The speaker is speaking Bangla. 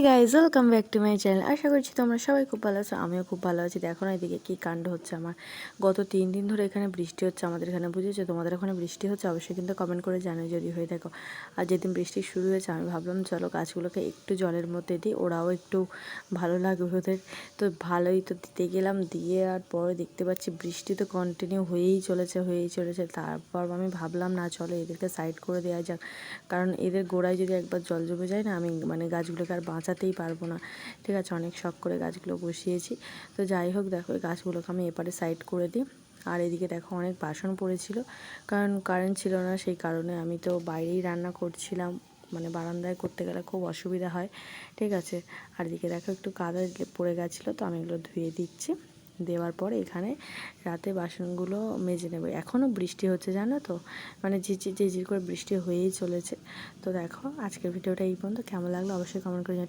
Guys, welcome back to my channel. আশা করছি তোমরা সবাই খুব ভালো আছো, আমিও খুব ভালো আছি। দেখো না এদিকে কী কাণ্ড হচ্ছে আমার। গত 3 দিন ধরে এখানে বৃষ্টি হচ্ছে আমাদের এখানে, বুঝেছো? তোমাদের ওখানে বৃষ্টি হচ্ছে অবশ্যই কিন্তু কমেন্ট করে জানো যদি হয়ে থাকো। আর যেদিন বৃষ্টি শুরু হয়েছে আমি ভাবলাম চলো গাছগুলোকে একটু জলের মধ্যে দিই, ওরাও একটু ভালো লাগবে ওদের। তো ভালোই তো দিতে গেলাম, দিয়ে আর পরে দেখতে পাচ্ছি বৃষ্টি তো কন্টিনিউ হয়েই চলেছে। তারপর আমি ভাবলাম না, চলো এদেরকে সাইড করে দেওয়া যাক, কারণ এদের গোড়ায় যদি একবার জল জমে যায় না, আমি গাছগুলোকে আর বাঁচাতেই পারবো না। ঠিক আছে, অনেক শখ করে গাছগুলো বসিয়েছি। তো যাই হোক, দেখো এই গাছগুলোকে আমি এপারে সাইড করে দিই। আর এদিকে দেখো অনেক বাসন পড়েছিল, কারণ কারেন্ট ছিল না, সেই কারণে আমি তো বাইরেই রান্না করছিলাম। বারান্দায় করতে গেলে খুব অসুবিধা হয়। ঠিক আছে, আর এদিকে দেখো একটু কাদা পড়ে গেছিলো, তো আমি এগুলো ধুয়ে দিচ্ছি। দেওয়ার পরে এখানে রাতে বাসনগুলো মেজে নেব। এখনও বৃষ্টি হচ্ছে জানো তো, ঝিরঝির করে বৃষ্টি হয়েই চলেছে। তো দেখো আজকের ভিডিওটা এই পর্যন্ত। কেমন লাগলো অবশ্যই কমেন্ট করে